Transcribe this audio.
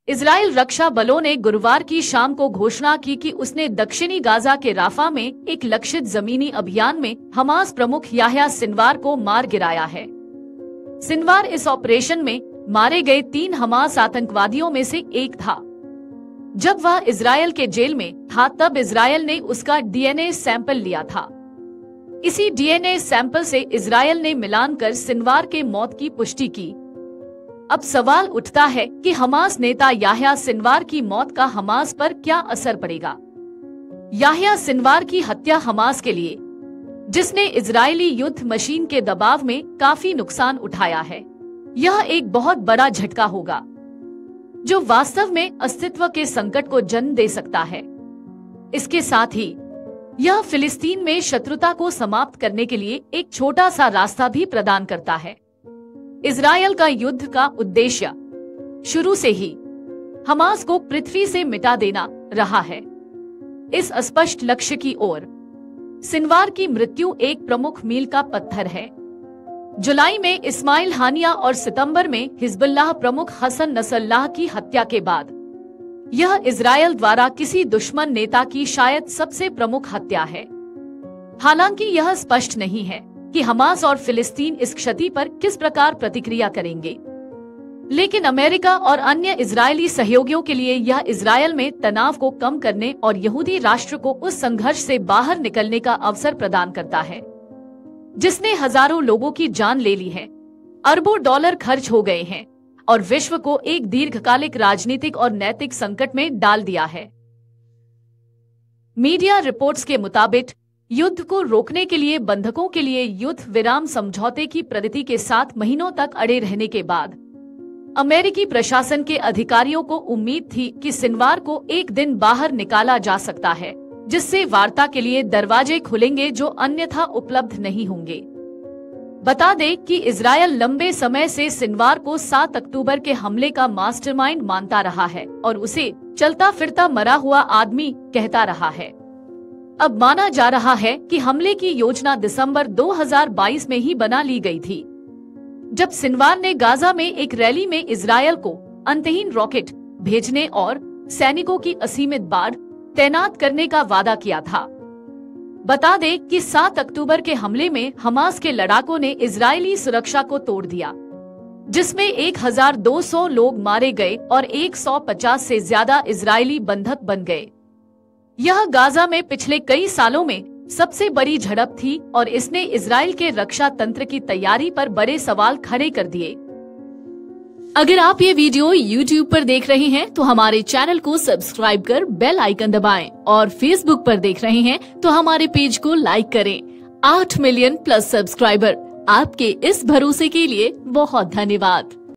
Israel रक्षा बलों ने गुरुवार की शाम को घोषणा की कि उसने दक्षिणी गाजा के राफा में एक लक्षित जमीनी अभियान में हमास प्रमुख याह्या सिनवार को मार गिराया है। सिनवार इस ऑपरेशन में मारे गए 3 हमास आतंकवादियों में से एक था। जब वह इजराइल के जेल में था तब इजराइल ने उसका डीएनए सैंपल लिया था। इसी डीएनए सैंपल से इजराइल ने मिलान कर सिनवार के मौत की पुष्टि की। अब सवाल उठता है कि हमास नेता याह्या सिनवार की मौत का हमास पर क्या असर पड़ेगा। याह्या सिनवार की हत्या हमास के लिए, जिसने इजरायली युद्ध मशीन के दबाव में काफी नुकसान उठाया है, यह एक बहुत बड़ा झटका होगा जो वास्तव में अस्तित्व के संकट को जन्म दे सकता है। इसके साथ ही यह फिलिस्तीन में शत्रुता को समाप्त करने के लिए एक छोटा सा रास्ता भी प्रदान करता है। इजराइल का युद्ध का उद्देश्य शुरू से ही हमास को पृथ्वी से मिटा देना रहा है। इस अस्पष्ट लक्ष्य की ओर सिनवार की मृत्यु एक प्रमुख मील का पत्थर है। जुलाई में इस्माइल हानिया और सितंबर में हिजबुल्लाह प्रमुख हसन नसरल्लाह की हत्या के बाद यह इजराइल द्वारा किसी दुश्मन नेता की शायद सबसे प्रमुख हत्या है। हालांकि यह स्पष्ट नहीं है कि हमास और फिलिस्तीन इस क्षति पर किस प्रकार प्रतिक्रिया करेंगे, लेकिन अमेरिका और अन्य इजरायली सहयोगियों के लिए यह इजराइल में तनाव को कम करने और यहूदी राष्ट्र को उस संघर्ष से बाहर निकलने का अवसर प्रदान करता है जिसने हजारों लोगों की जान ले ली है, अरबों डॉलर खर्च हो गए हैं और विश्व को एक दीर्घकालिक राजनीतिक और नैतिक संकट में डाल दिया है। मीडिया रिपोर्ट्स के मुताबिक युद्ध को रोकने के लिए बंधकों के लिए युद्ध विराम समझौते की प्रगति के 7 महीनों तक अड़े रहने के बाद अमेरिकी प्रशासन के अधिकारियों को उम्मीद थी कि सिनवार को एक दिन बाहर निकाला जा सकता है, जिससे वार्ता के लिए दरवाजे खुलेंगे जो अन्यथा उपलब्ध नहीं होंगे। बता दें कि इजरायल लंबे समय से सिनवार को 7 अक्टूबर के हमले का मास्टरमाइंड मानता रहा है और उसे चलता फिरता मरा हुआ आदमी कहता रहा है। अब माना जा रहा है कि हमले की योजना दिसंबर 2022 में ही बना ली गई थी, जब सिनवार ने गाजा में एक रैली में इजरायल को अंतहीन रॉकेट भेजने और सैनिकों की असीमित बाढ़ तैनात करने का वादा किया था। बता दें कि 7 अक्टूबर के हमले में हमास के लड़ाकों ने इजरायली सुरक्षा को तोड़ दिया, जिसमें 1200 लोग मारे गए और 150 से ज्यादा इजरायली बंधक बन गए। यह गाजा में पिछले कई सालों में सबसे बड़ी झड़प थी और इसने इजराइल के रक्षा तंत्र की तैयारी पर बड़े सवाल खड़े कर दिए। अगर आप ये वीडियो YouTube पर देख रहे हैं तो हमारे चैनल को सब्सक्राइब कर बेल आइकन दबाएं और Facebook पर देख रहे हैं तो हमारे पेज को लाइक करें। 8 मिलियन प्लस सब्सक्राइबर, आपके इस भरोसे के लिए बहुत धन्यवाद।